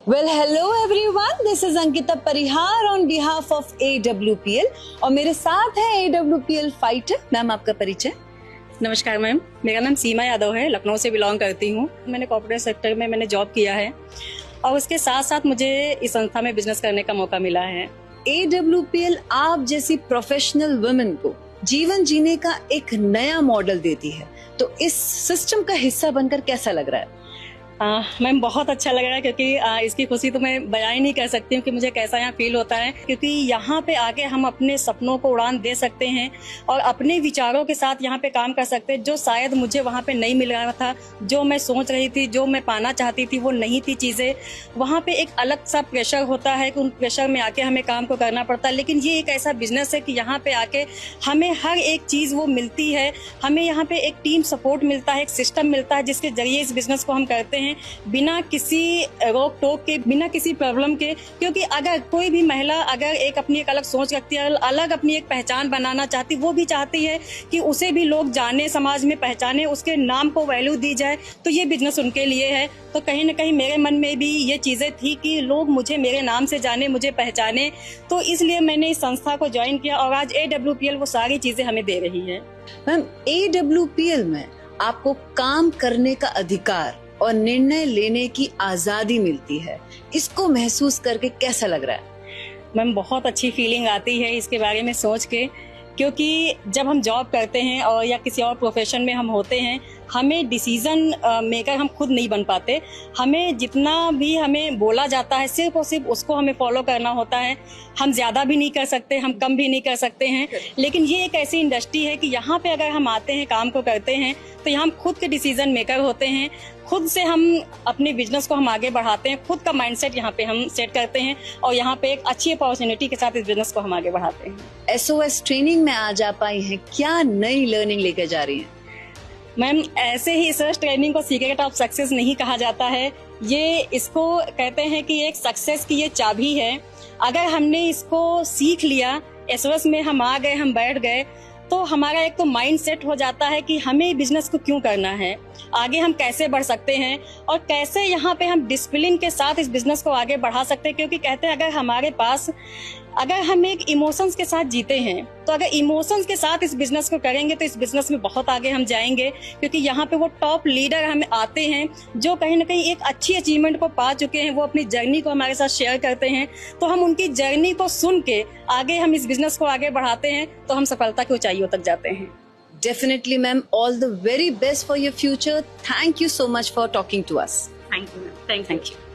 Well, hello everyone. This is Ankita Parihar on behalf of AWPL और मेरे साथ है AWPL फाइटर। मैम आपका परिचय। नमस्कार मैम, मेरा नाम सीमा यादव है, लखनऊ से बिलोंग करती हूँ। मैंने कॉर्पोरेट सेक्टर में जॉब किया है और उसके साथ साथ मुझे इस संस्था में बिजनेस करने का मौका मिला है। AWPL आप जैसी प्रोफेशनल वुमेन को जीवन जीने का एक नया मॉडल देती है, तो इस सिस्टम का हिस्सा बनकर कैसा लग रहा है? मैम बहुत अच्छा लग रहा है क्योंकि इसकी खुशी तो मैं बयां ही नहीं कर सकती हूँ कि मुझे कैसा यहाँ फील होता है, क्योंकि यहाँ पे आके हम अपने सपनों को उड़ान दे सकते हैं और अपने विचारों के साथ यहाँ पे काम कर सकते हैं, जो शायद मुझे वहाँ पे नहीं मिल रहा था। जो मैं सोच रही थी, जो मैं पाना चाहती थी, वो नहीं थी चीज़ें। वहाँ पे एक अलग सा प्रेशर होता है कि उन प्रेशर में आके हमें काम को करना पड़ता है, लेकिन ये एक ऐसा बिजनेस है कि यहाँ पे आके हमें हर एक चीज़ वो मिलती है। हमें यहाँ पे एक टीम सपोर्ट मिलता है, एक सिस्टम मिलता है जिसके जरिए इस बिजनेस को हम करते हैं बिना किसी रोक टोक के, बिना किसी प्रॉब्लम के। क्योंकि अगर कोई भी महिला अगर एक अपनी एक अलग सोच रखती है, अलग अपनी एक पहचान बनाना चाहती, वो भी चाहती है कि उसे भी लोग जाने, समाज में पहचाने, उसके नाम को वैल्यू दी जाए, तो ये बिजनेस उनके लिए है। तो कहीं ना कहीं मेरे मन में भी ये चीजें थी कि लोग मुझे मेरे नाम से जाने, मुझे पहचाने, तो इसलिए मैंने इस संस्था को ज्वाइन किया और आज AWPL वो सारी चीजें हमें दे रही है। मैम, AWPL में आपको काम करने का अधिकार और निर्णय लेने की आजादी मिलती है, इसको महसूस करके कैसा लग रहा है? मैम बहुत अच्छी फीलिंग आती है इसके बारे में सोच के, क्योंकि जब हम जॉब करते हैं और या किसी और प्रोफेशन में हम होते हैं, हमें डिसीजन मेकर हम खुद नहीं बन पाते। हमें जितना भी हमें बोला जाता है सिर्फ और सिर्फ उसको हमें फॉलो करना होता है। हम ज़्यादा भी नहीं कर सकते, हम कम भी नहीं कर सकते हैं। लेकिन ये एक ऐसी इंडस्ट्री है कि यहाँ पे अगर हम आते हैं, काम को करते हैं, तो यहाँ हम खुद के डिसीजन मेकर होते हैं। खुद से हम अपने बिजनेस को हम आगे बढ़ाते हैं, खुद का माइंडसेट यहाँ पे हम सेट करते हैं और यहाँ पे एक अच्छी अपॉर्चुनिटी के साथ इस बिजनेस को हम आगे बढ़ाते हैं। SOS ट्रेनिंग में आज आप आई हैं, क्या नई लर्निंग लेकर जा रही हैं? मैम ऐसे ही SOS ट्रेनिंग को सीक्रेट ऑफ सक्सेस नहीं कहा जाता है, ये इसको कहते हैं कि एक सक्सेस की ये चाबी है। अगर हमने इसको सीख लिया, SOS में हम आ गए, हम बैठ गए, तो हमारा एक तो माइंड सेट हो जाता है कि हमें बिजनेस को क्यों करना है, आगे हम कैसे बढ़ सकते हैं और कैसे यहाँ पे हम डिसिप्लिन के साथ इस बिजनेस को आगे बढ़ा सकते हैं। क्योंकि कहते हैं अगर हमारे पास, अगर हम एक इमोशंस के साथ जीते हैं, तो अगर इमोशंस के साथ इस बिजनेस को करेंगे तो इस बिजनेस में बहुत आगे हम जाएंगे। क्योंकि यहाँ पे वो टॉप लीडर हमें आते हैं जो कहीं ना कहीं एक अच्छी अचीवमेंट को पा चुके हैं, वो अपनी जर्नी को हमारे साथ शेयर करते हैं, तो हम उनकी जर्नी को सुन के आगे हम इस बिजनेस को आगे बढ़ाते हैं, तो हम सफलता की ऊंचाइयों तक जाते हैं। Definitely, ma'am. All the very best for your future. Thank you so much for talking to us. Thank you, ma'am. Thank you.